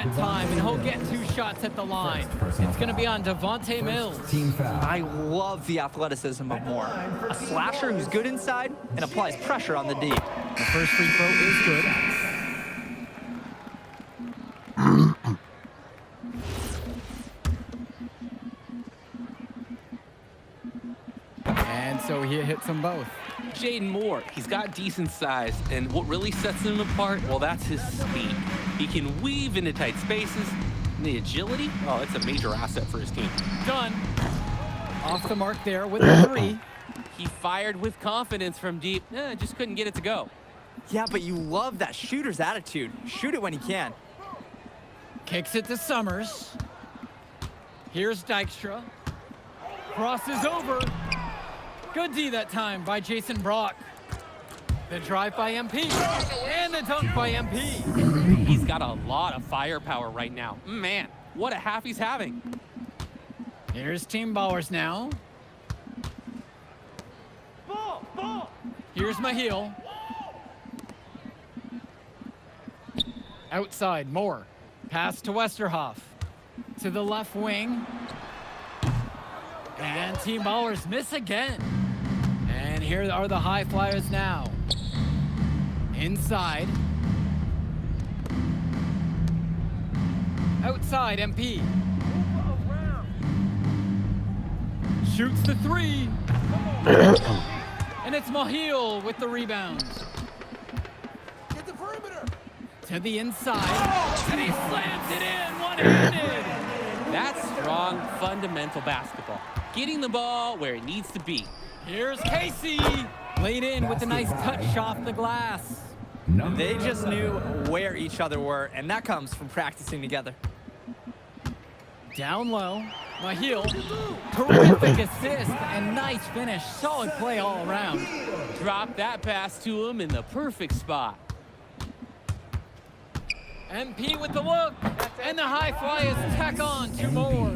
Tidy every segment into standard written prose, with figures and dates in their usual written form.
that time, and he'll get 2 shots at the line. It's going to be on Devontae Mills. I love the athleticism of Moore. A slasher who's good inside and applies pressure on the D. The first free throw is good. And so he hits them both. Jaden Moore, he's got decent size, and what really sets him apart, well, that's his speed. He can weave into tight spaces, and the agility, oh, it's a major asset for his team. Done. Off the mark there with a 3. He fired with confidence from deep, just couldn't get it to go. Yeah, but you love that shooter's attitude. Shoot it when he can. Kicks it to Summers. Here's Dykstra. Crosses over. Good D that time by Jason Brock. The drive by MP. And the dunk by MP. He's got a lot of firepower right now. Man, what a half he's having. Here's Team Bowers now. Here's Mahil. Outside, Moore. Pass to Westerhoff. To the left wing. And Team Bowers miss again. And here are the High Flyers now. Inside. Outside, MP. Shoots the 3. And it's Mahil with the rebound. Get the perimeter. To the inside. And he slams it in one-handed. That's strong, fundamental basketball. Getting the ball where it needs to be. Here's Casey. Laid in with a nice touch off the glass. They just knew where each other were, and that comes from practicing together. Down low. Mahil. Terrific assist and nice finish. Solid play all around. Drop that pass to him in the perfect spot. MP with the look. And the High Flyers tack on 2 more.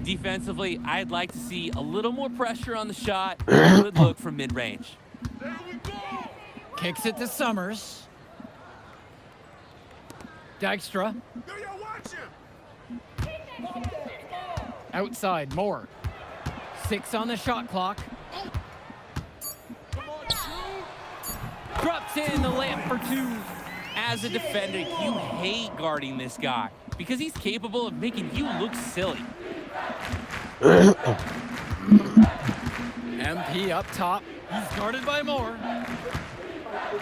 Defensively, I'd like to see a little more pressure on the shot. Good look from mid-range. Kicks it to Summers. Dykstra. Outside, Moore. 6 on the shot clock. Drops in the layup for 2. As a defender, you hate guarding this guy because he's capable of making you look silly. MP up top. He's guarded by Moore.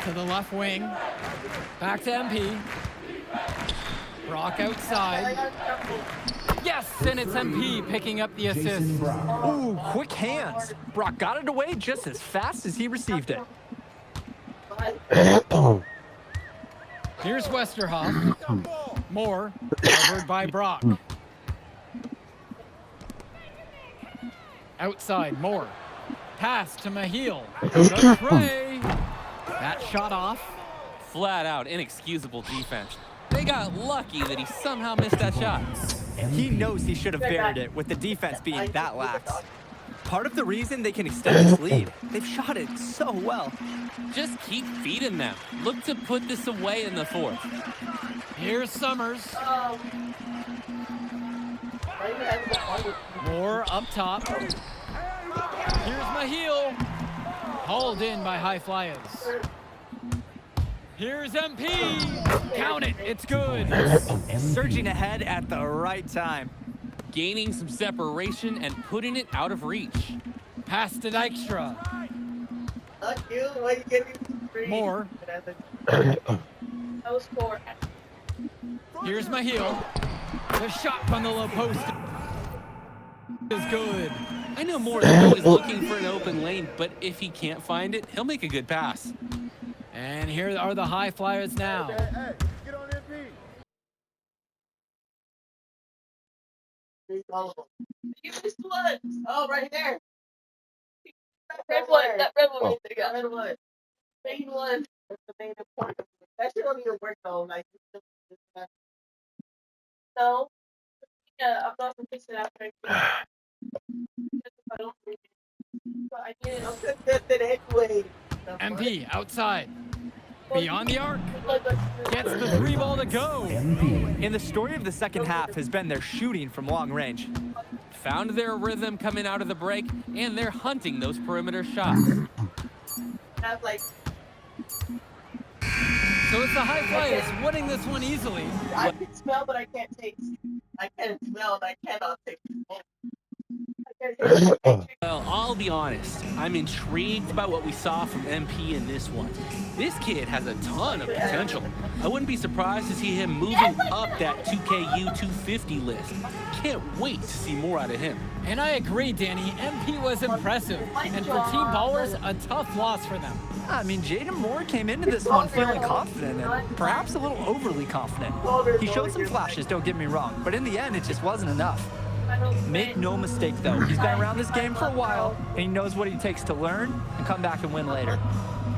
To the left wing. Back to MP. Brock outside. Yes, and it's MP picking up the assist. Ooh, quick hands. Brock got it away just as fast as he received it. Here's Westerhoff. Moore, covered by Brock. Outside, Moore. Pass to Mahil. The tray. That shot off. Flat out inexcusable defense. They got lucky that he somehow missed that shot. He knows he should have buried it with the defense being that lax. Part of the reason they can extend this lead, they've shot it so well. Just keep feeding them. Look to put this away in the 4th. Here's Summers. Moore up top. Here's Mahil. Hauled in by High Flyers. Here's MP. Count it. It's good. Surging ahead at the right time. Gaining some separation and putting it out of reach. Pass to Dykstra. Moore. Here's Mahil. The shot from the low post is good. I know Moore is always looking for an open lane, but if he can't find it, he'll make a good pass. And here are the High Flyers now. Hey, get on MP. Oh, right there. Red one. That red one. Got red one. Main one. That's the main point. That shit don't even work though. Like, no. Yeah, I'm not gonna fix it after I don't think it. But I did. I'm good at anyway. MP outside. Beyond the arc. Gets the 3 ball to go. And the story of the second half has been their shooting from long range. Found their rhythm coming out of the break, and they're hunting those perimeter shots. Have like So it's the High Flyers winning this one easily. I can smell, but I can't taste. I can smell, and I cannot taste. Well, I'll be honest. I'm intrigued by what we saw from MP in this one. This kid has a ton of potential. I wouldn't be surprised to see him moving up that 2KU 250 list. Can't wait to see more out of him. And I agree, Danny. MP was impressive. And for Team Ballers, a tough loss for them. I mean, Jaden Moore came into this one feeling confident and perhaps a little overly confident. He showed some flashes, don't get me wrong, but in the end, it just wasn't enough. Make no mistake, though, he's been around this game for a while, and he knows what it takes to learn and come back and win later.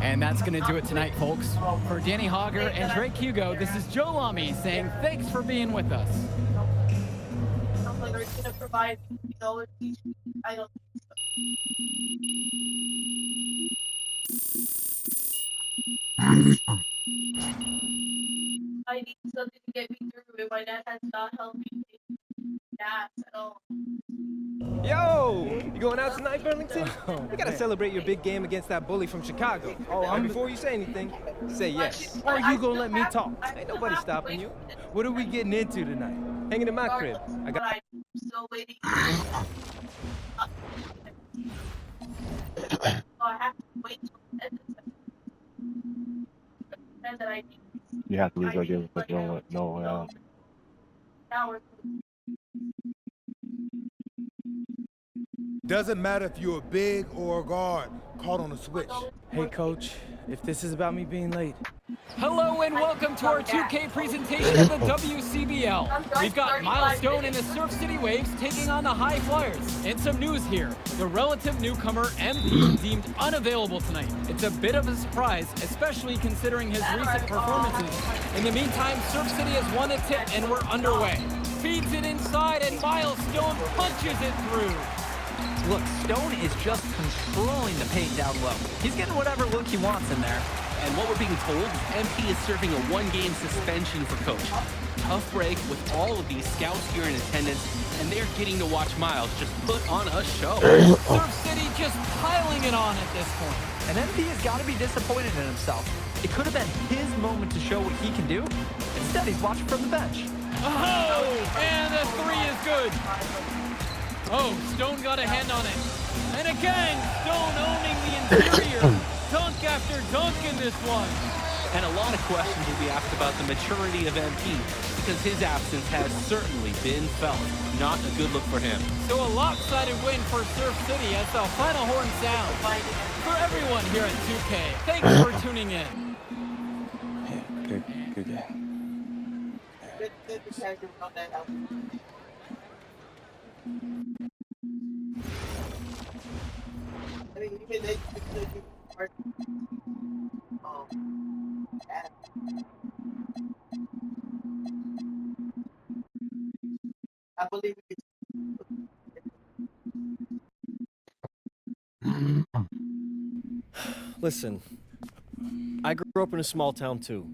And that's going to do it tonight, folks. For Danny Hogger and Drake Hugo, this is Joe Lamy saying thanks for being with us. They're going to provide, I don't think so. I need something to get me through, and my dad has not helped me take gas at all. Yo, you going out tonight, Burlington? We gotta celebrate your big game against that bully from Chicago. And before you say anything, say yes. Or you gonna let me talk? Ain't nobody stopping you. What are we getting into tonight? Hanging in my crib. I got. I'm still waiting. I have to wait till the end of September. You have to lose that game because no way out. Now we're Doesn't matter if you're a big or a guard caught on a switch. Hey, coach, if this is about me being late. Hello and welcome to our 2K presentation of the WCBL. We've got Milestone and the Surf City Waves taking on the High Flyers. And some news here. The relative newcomer MP deemed unavailable tonight. It's a bit of a surprise, especially considering his recent performances. In the meantime, Surf City has won a tip and we're underway. Feeds it inside and Milestone punches it through. Look, Stone is just controlling the paint down low. He's getting whatever look he wants in there. And what we're being told is MP is serving a 1-game suspension for Coach. Tough break with all of these scouts here in attendance, and they're getting to watch Miles just put on a show. Surf City just piling it on at this point. And MP has got to be disappointed in himself. It could have been his moment to show what he can do. Instead, he's watching from the bench. Oh, and the 3 is good. Oh, Stone got a hand on it. And again, Stone owning the interior. Dunk after dunk in this one. And a lot of questions will be asked about the maturity of MP, because his absence has certainly been felt. Not a good look for him. So a lopsided win for Surf City as the final horn sounds. For everyone here at 2K, thanks for tuning in. Yeah, good game. I mean, even they I believe we Listen, I grew up in a small town too.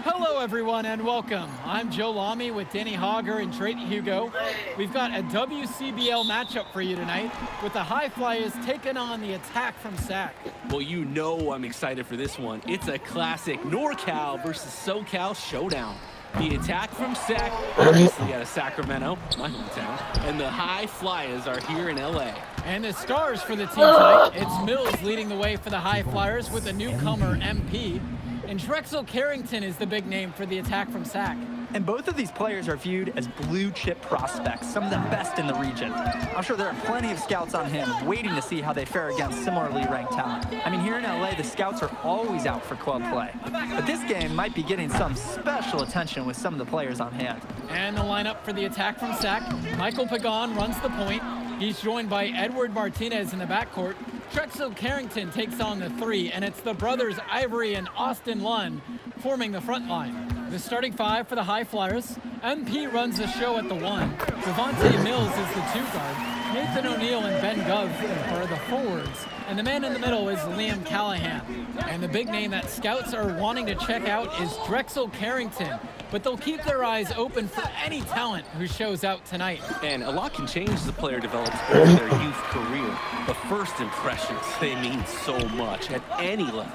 Hello, everyone, and welcome. I'm Joe Lamy with Danny Hogger and Drake Hugo. We've got a WCBL matchup for you tonight with the High Flyers taking on the Attack from SAC. Well, you know I'm excited for this one. It's a classic NorCal versus SoCal showdown. The Attack from SAC, obviously out of Sacramento, my hometown, and the High Flyers are here in LA. And the stars for the team tonight, it's Mills leading the way for the High Flyers with a newcomer MP. And Drexel Carrington is the big name for the Attack from SAC. And both of these players are viewed as blue-chip prospects, some of the best in the region. I'm sure there are plenty of scouts on him waiting to see how they fare against similarly ranked talent. I mean, here in LA, the scouts are always out for club play. But this game might be getting some special attention with some of the players on hand. And the lineup for the Attack from SAC, Michael Pagan runs the point. He's joined by Edward Martinez in the backcourt. Drexel Carrington takes on the 3, and it's the brothers Ivory and Austin Lund forming the front line. The starting 5 for the High Flyers. MP runs the show at the 1. Devontae Mills is the 2 guard. Nathan O'Neill and Ben Gov are the forwards. And the man in the middle is Liam Callahan. And the big name that scouts are wanting to check out is Drexel Carrington. But they'll keep their eyes open for any talent who shows out tonight. And a lot can change as a player develops over their youth career. But first impressions, they mean so much at any level.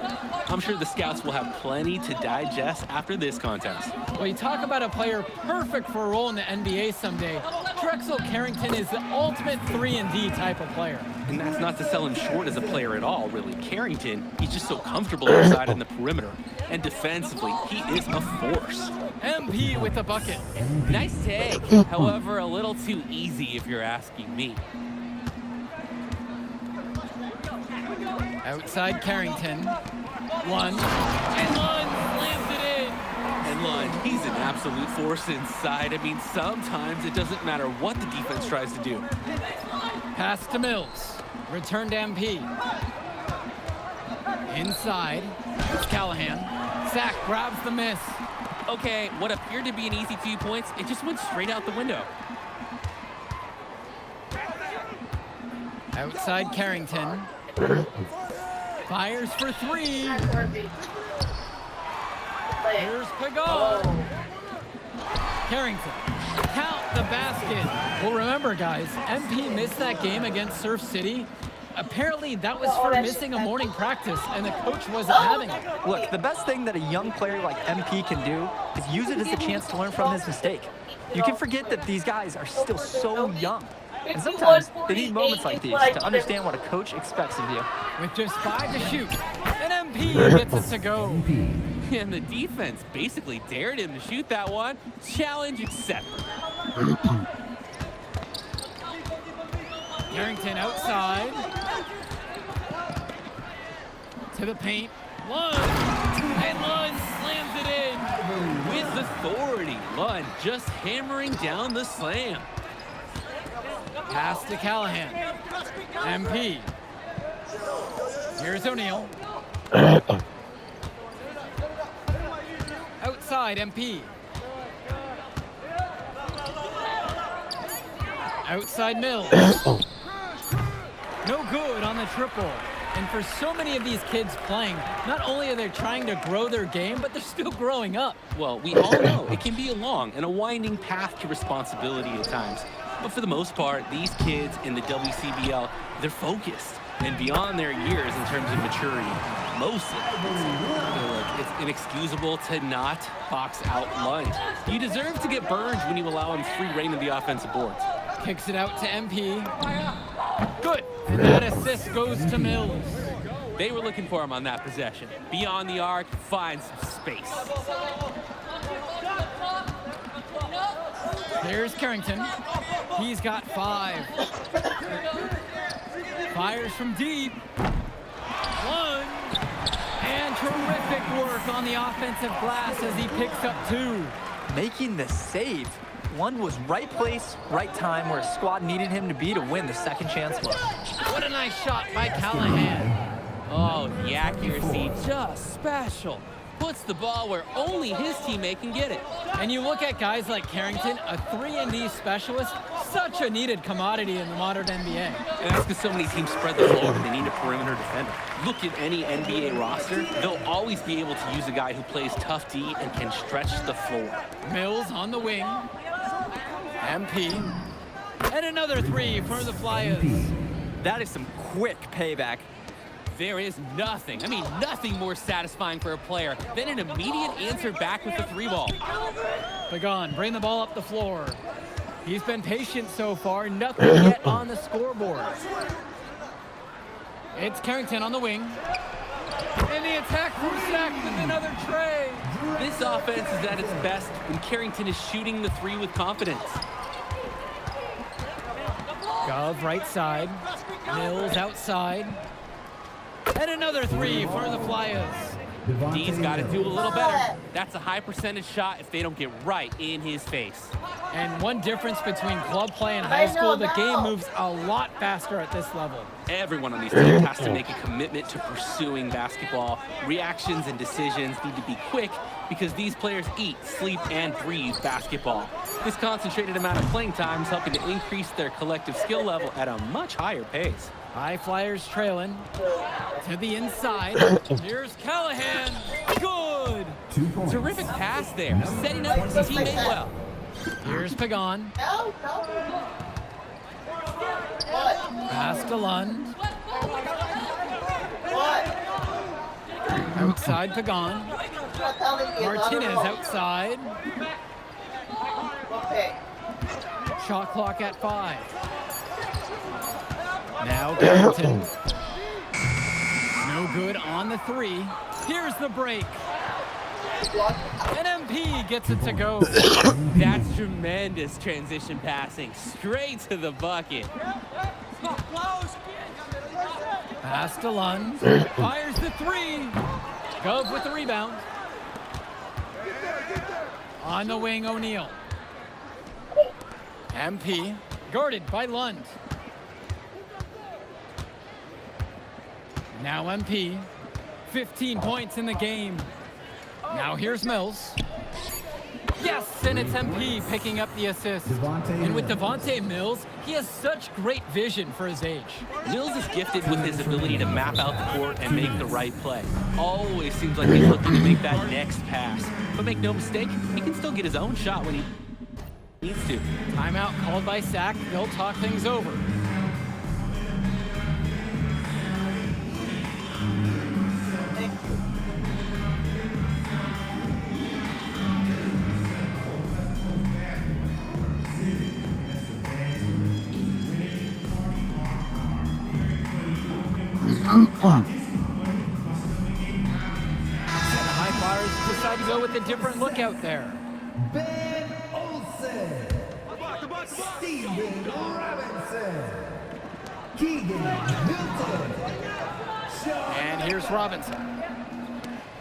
I'm sure the scouts will have plenty to digest after this contest. Well, you talk about a player perfect for a role in the NBA someday. Drexel Carrington is the ultimate 3-and-D type of player. And that's not to sell him short as a player at all, really. Carrington, he's just so comfortable inside in the perimeter. And defensively, he is a force. MP with the bucket. Nice take. However, a little too easy if you're asking me. Outside Carrington. Lund. And Lund slams it in. And Lund, he's an absolute force inside. I mean, sometimes it doesn't matter what the defense tries to do. Pass to Mills. Return to MP. Inside. It's Callahan. Zach grabs the miss. Okay, what appeared to be an easy 2 points, it just went straight out the window. Outside Carrington. Fires for 3. Here's Pagon. Carrington. Count the basket. Well, remember, guys, MP missed that game against Surf City. Apparently, that was for missing a morning practice, and the coach wasn't having it. Look, the best thing that a young player like MP can do is use it as a chance to learn from his mistake. You can forget that these guys are still so young. And sometimes they need moments like these to understand what a coach expects of you. With just 5 to shoot, and MP gets it to go. And the defense basically dared him to shoot that one. Challenge accepted. Carrington outside. To the paint. Lund. And Lund slams it in. With authority, Lund just hammering down the slam. Pass to Callahan. MP. Here's O'Neill. Outside MP. Outside Mills. No good on the triple. And for so many of these kids playing, not only are they trying to grow their game, but they're still growing up. Well, we all know it can be a long and a winding path to responsibility at times. But for the most part, these kids in the WCBL, they're focused and beyond their years in terms of maturity. Mostly. It's inexcusable to not box out Lund. You deserve to get burned when you allow him free reign of the offensive boards. Kicks it out to MP. Good. And that assist goes to Mills. They were looking for him on that possession. Beyond the arc, finds some space. There's Carrington. He's got 5. Fires from deep. 1. And terrific work on the offensive glass as he picks up 2. Making the save. Lund was right place, right time where his squad needed him to be to win the second chance look. What a nice shot by Callahan. Oh, the accuracy, just special. Puts the ball where only his teammate can get it. And you look at guys like Carrington, a 3-and-D specialist, such a needed commodity in the modern NBA. And that's because so many teams spread the floor and they need a perimeter defender. Look at any NBA roster, they'll always be able to use a guy who plays tough D and can stretch the floor. Mills on the wing. MP. And another 3 for the Flyers. That is some quick payback. There is nothing, nothing more satisfying for a player than an immediate answer back with the 3-ball. Pagan, bring the ball up the floor. He's been patient so far, nothing yet on the scoreboard. It's Carrington on the wing. And the attack from Zach with another tray. This offense is at its best when Carrington is shooting the 3 with confidence. Gov right side. Mills outside. And another 3 for the Flyers. D's got to do a little better. That's a high percentage shot if they don't get right in his face. And one difference between club play and high school, the game moves a lot faster at this level. Everyone on these teams has to make a commitment to pursuing basketball. Reactions and decisions need to be quick because these players eat, sleep, and breathe basketball. This concentrated amount of playing time is helping to increase their collective skill level at a much higher pace. High Flyers trailing to the inside. Here's Callahan. Good. Terrific pass there, setting up his teammate well. Here's Pagan. No. Pass to Lund. What? Outside Pagan. Martinez outside. Okay. Shot clock at 5. Now Carrington. No good on the 3. Here's the break. And MP gets it to go. That's tremendous transition passing, straight to the bucket. Pass to Lund. Fires the 3. Gove with the rebound. On the wing, O'Neal. MP guarded by Lund. Now MP. 15 points in the game. Now here's Mills. Yes, and it's MP picking up the assist. And with Devontae Mills, he has such great vision for his age. Mills is gifted with his ability to map out the court and make the right play. Always seems like he's looking to make that next pass. But make no mistake, he can still get his own shot when he needs to. Timeout called by Sack. They'll talk things over. And the High Flyers decide to go with a different look out there. Ben Olsen, Steven Robinson, Keegan Milton, And here's Robinson.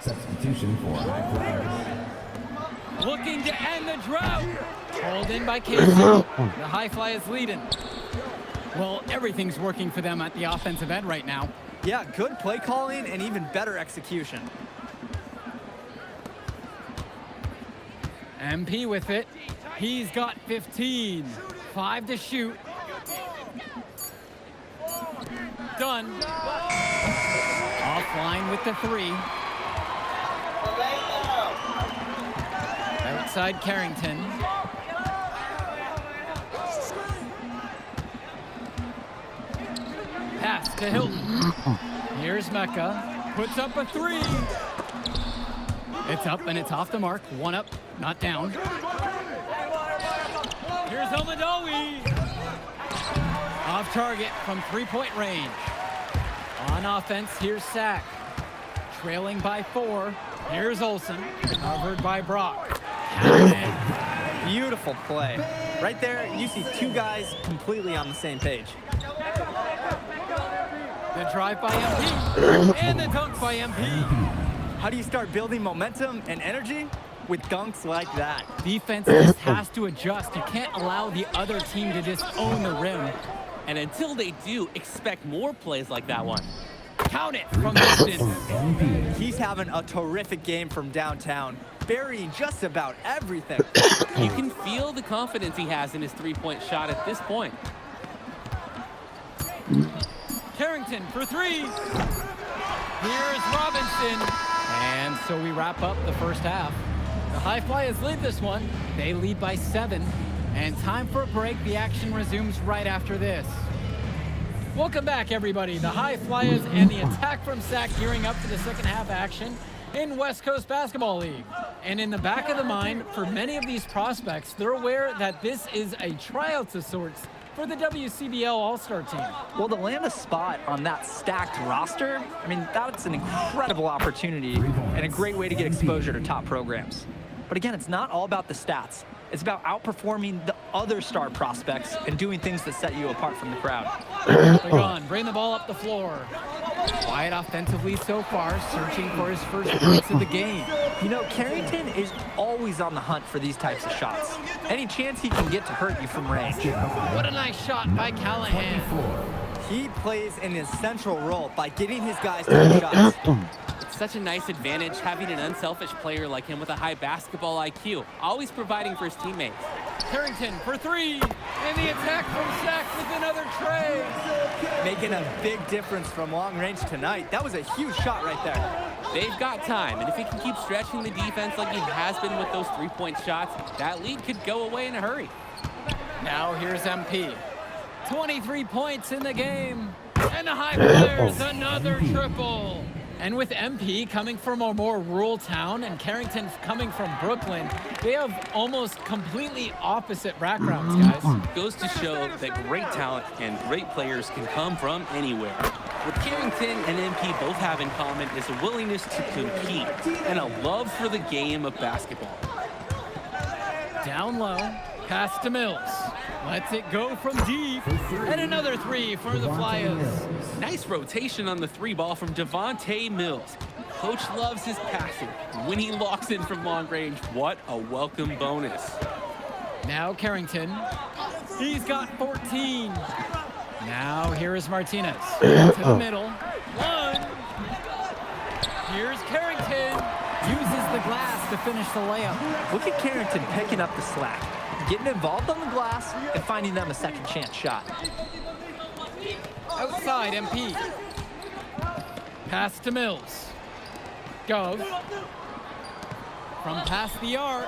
substitution for High Flyers. Looking to end the drought. Hauled in by Casey. The High Flyers leading. Well, everything's working for them at the offensive end right now. Yeah, good play calling and even better execution. MP with it. He's got 15. 5 to shoot. Done. Offline with the 3. Outside Carrington. Pass to Hilton. Here's Mecca. Puts up a 3. It's up and it's off the mark. 1 up, not down. Here's Elmadawi. Off target from 3-point range. On offense, here's Sack. Trailing by 4. Here's Olsen. Covered by Brock. Beautiful play. Right there, you see 2 guys completely on the same page. The drive by MP. And the dunk by MP. How do you start building momentum and energy? With dunks like that. Defense just has to adjust. You can't allow the other team to just own the rim. And until they do, expect more plays like that one. Count it from distance. He's having a terrific game from downtown, burying just about everything. You can feel the confidence he has in his 3-point shot at this point. Carrington for 3. Here's Robinson. And so we wrap up the first half. The High Flyers lead this one. They lead by 7. And time for a break. The action resumes right after this. Welcome back, everybody. The High Flyers and the attack from Sack gearing up for the second half action in West Coast Basketball League. And in the back of the mind, for many of these prospects, they're aware that this is a tryout of sorts for the WCBL All-Star team. Well, to land a spot on that stacked roster, I mean, that's an incredible opportunity and a great way to get exposure to top programs. But again, it's not all about the stats. It's about outperforming the other star prospects and doing things that set you apart from the crowd. Pagan, bring the ball up the floor. Quiet offensively so far, searching for his first points of the game. You know, Carrington is always on the hunt for these types of shots. Any chance he can get to hurt you from range. What a nice shot by Callahan. He plays an essential role by getting his guys to the shots. It's such a nice advantage having an unselfish player like him with a high basketball IQ, always providing for his teammates. Carrington for three, and the attack from Sack with another tray. Making a big difference from long range tonight. That was a huge shot right there. They've got time, and if he can keep stretching the defense like he has been with those three-point shots, that lead could go away in a hurry. Now here's MP. 23 points in the game. And the high flyers, another triple. And with MP coming from a more rural town and Carrington coming from Brooklyn, they have almost completely opposite backgrounds, guys. Goes to show that great talent and great players can come from anywhere. What Carrington and MP both have in common is a willingness to compete and a love for the game of basketball. Down low, pass to Mills. Lets it go from deep. And another three for the Flyers. Nice rotation on the three ball from Devontae Mills. Coach loves his passing. When he locks in from long range, what a welcome bonus. Now Carrington. He's got 14. Now here is Martinez. To the middle. One. Here's Carrington. Uses the glass to finish the layup. Look at Carrington picking up the slack, getting involved on the glass, and finding them a second chance shot. Outside MP. Pass to Mills. Gove. From past the arc.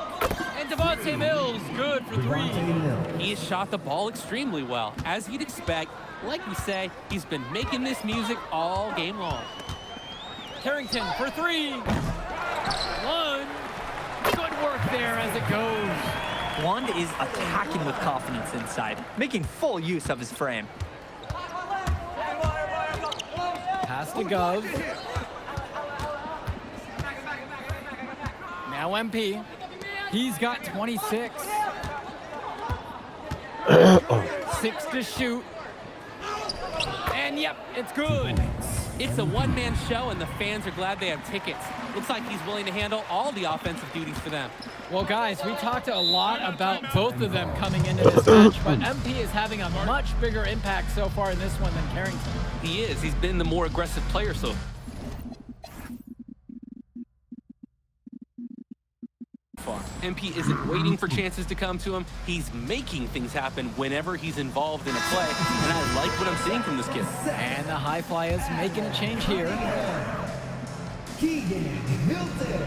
And Devontae Mills, good for three. He has shot the ball extremely well. As you'd expect, like we say, he's been making this music all game long. Carrington for three. One. Good work there as it goes. Lund is attacking with confidence inside, making full use of his frame. Pass to Gove. Now MP. He's got 26. 6 to shoot. And yep, it's good. It's a one-man show, and the fans are glad they have tickets. Looks like he's willing to handle all the offensive duties for them. Well, guys, we talked a lot about both of them coming into this match, but MP is having a much bigger impact so far in this one than Carrington. He is. He's been the more aggressive player so far. MP isn't waiting for chances to come to him. He's making things happen whenever he's involved in a play, and I like what I'm seeing from this kid. And the High Flyers making a change here. Keegan Hilton.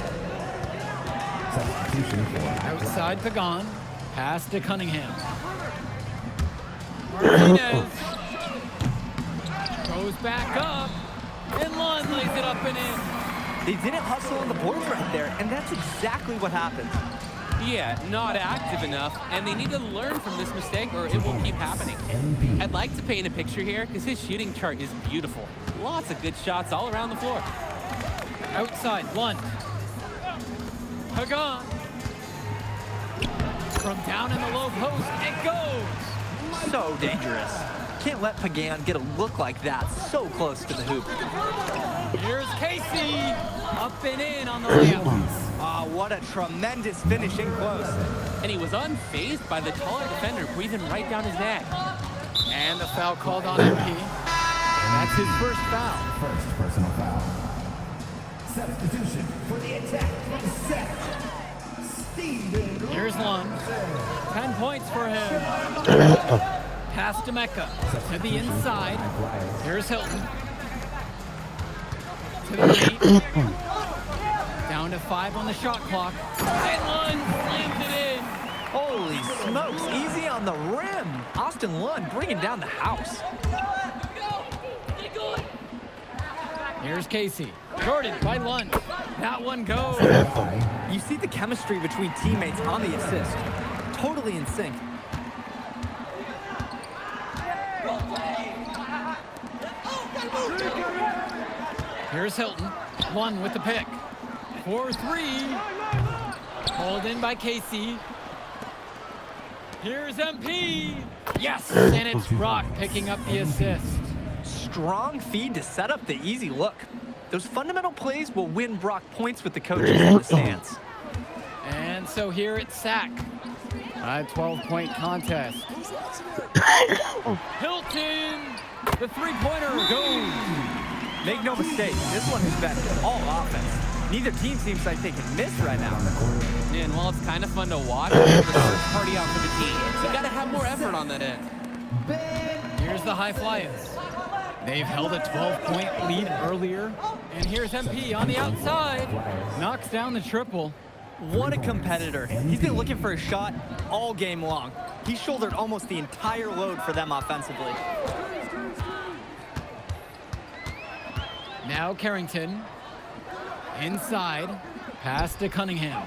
Substitution for Outside Pagan. Pass to Cunningham. Martinez. Goes back up. And Lund lays it up and in. They didn't hustle on the boards right there, and that's exactly what happened. Yeah, not active enough, and they need to learn from this mistake or it will keep happening. I'd like to paint a picture here because his shooting chart is beautiful. Lots of good shots all around the floor. Outside, Lund. Pagan. From down in the low post, it goes. So dangerous. Can't let Pagan get a look like that so close to the hoop. Here's Casey. Up and in on the layup. Ah, what a tremendous finish in close. And he was unfazed by the taller defender breathing right down his neck. And the foul called on MP. That's his first foul. first personal foul. Substitution for the attack from Seth. Steven. Here's Lund. 10 points for him. Pass to Mecca. To the inside. Here's Hilton. To the paint. Down to 5 on the shot clock. And Lund slams it in. Holy smokes, easy on the rim. Austin Lund bringing down the house. Here's Casey. Jordan by Lund. That one goes. You see the chemistry between teammates on the assist. Totally in sync. Here's Hilton. Lund with the pick. 4-3. Pulled in by Casey. Here's MP. Yes, and it's Brock picking up the assist. strong feed to set up the easy look. Those fundamental plays will win Brock points with the coaches in the stands. And so here it's Sack. A 12-point contest. Hilton, the three-pointer goes. Make no mistake, this one has been all offense. Neither team seems like they can miss right now. And while it's kind of fun to watch, it's the first party out for the team. So you got to have more effort on that end. Here's the High Flyers. They've held a 12-point lead earlier. And here's MP on the outside. Knocks down the triple. What a competitor. He's been looking for a shot all game long. He shouldered almost the entire load for them offensively. Now Carrington. Inside. Pass to Cunningham.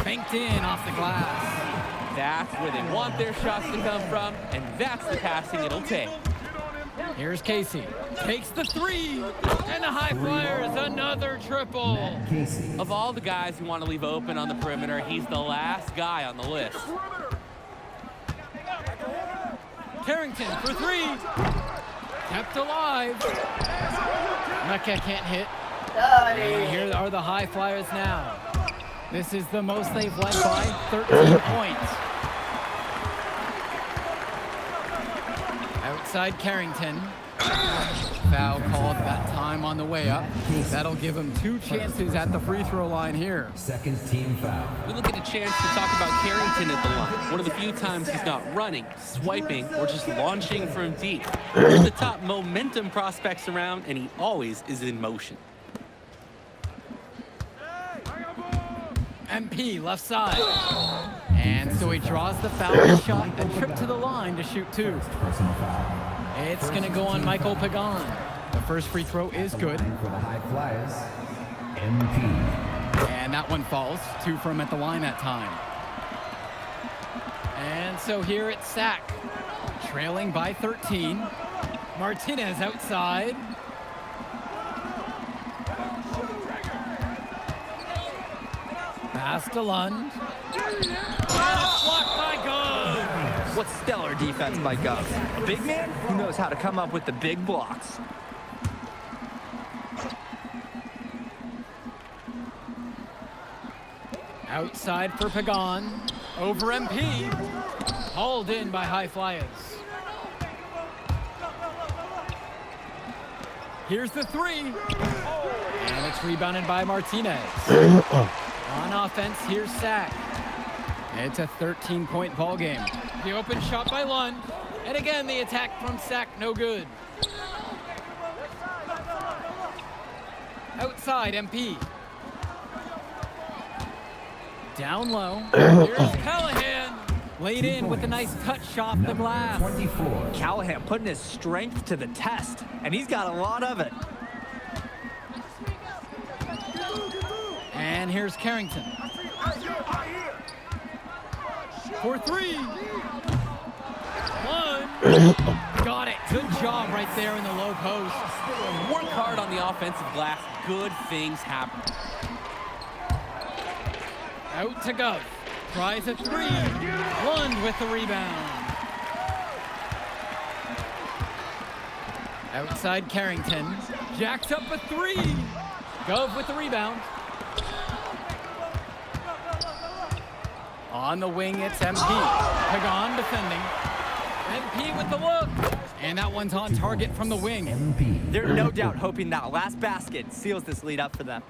Banked in off the glass. That's where they want their shots to come from, and that's the passing it'll take. Here's Casey. Takes the three. And the High Flyers, another triple. Of all the guys who want to leave open on the perimeter, he's the last guy on the list. Carrington for three. Kept alive. Mecca can't hit. And here are the High Flyers now. This is the most they've led by 13 points. Outside Carrington. Foul called that time on the way up. That'll give him 2 chances at the free throw line here. Second team foul. We look at a chance to talk about Carrington at the line. One of the few times he's not running, swiping, or just launching from deep. He's the top momentum prospects around, and he always is in motion. MP left side. And so he draws the foul shot, a trip to the line to shoot 2. Personal foul. It's going to go on Michael Pagan. The first free throw is good. And for the High Flyers, MP. And that one falls. 2 from at the line that time. And so here it's Sack. Trailing by 13. Martinez outside. Pass to Lund. And it's blocked by Gove. What stellar defense by Gove. A big man who knows how to come up with the big blocks. Outside for Pagan. Over MP. Hauled in by High Flyers. Here's the three. And it's rebounded by Martinez. On offense, here's Sack. It's a 13-point ball game. The open shot by Lund. And again, the attack from Sack, no good. Outside, MP. Down low. Here's Callahan. Laid in with a nice touch off the glass. 24. Callahan putting his strength to the test, and he's got a lot of it. And here's Carrington. For three. One. Got it. Good job right there in the low post. Work hard on the offensive glass. Good things happen. Out to Gove. Tries a three. Lund with the rebound. Outside Carrington. Jacks up a three. Gove with the rebound. On the wing, it's MP. Pagan defending. MP with the look. And that one's on target from the wing. MP. They're no doubt hoping that last basket seals this lead up for them.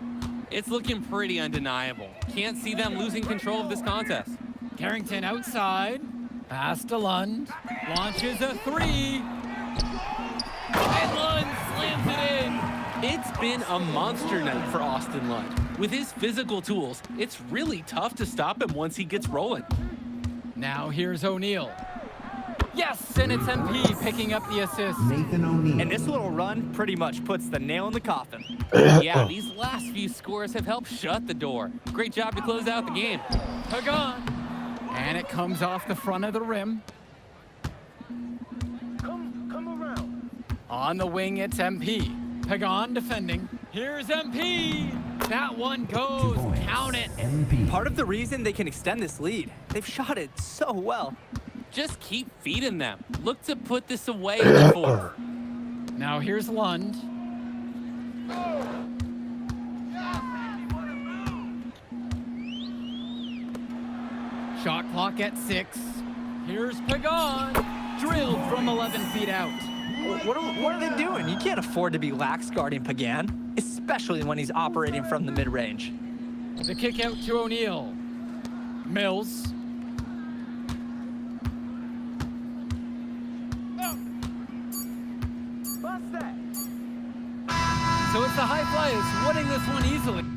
It's looking pretty undeniable. Can't see them losing control of this contest. Carrington outside. Pass to Lund. Launches a three. And Lund slams it in. It's been a monster night for Austin Lund. With his physical tools, it's really tough to stop him once he gets rolling. Now here's O'Neal. Yes, and it's MP picking up the assist. Nathan O'Neal. And this little run pretty much puts the nail in the coffin. Yeah, these last few scores have helped shut the door. Great job to close out the game. Pagan. And it comes off the front of the rim. Come around. On the wing, it's MP. Pagan defending. Here's MP. That one 2 goes. points. Count it. MP. Part of the reason they can extend this lead, they've shot it so well. Just keep feeding them. Look to put this away in the fourth. Now here's Lund. Shot clock at 6. Here's Pagan. Drilled from 11 feet out. What are they doing? You can't afford to be lax guarding Pagan, especially when he's operating from the mid-range. The kick out to O'Neal. Mills. So it's the High Flyers winning this one easily.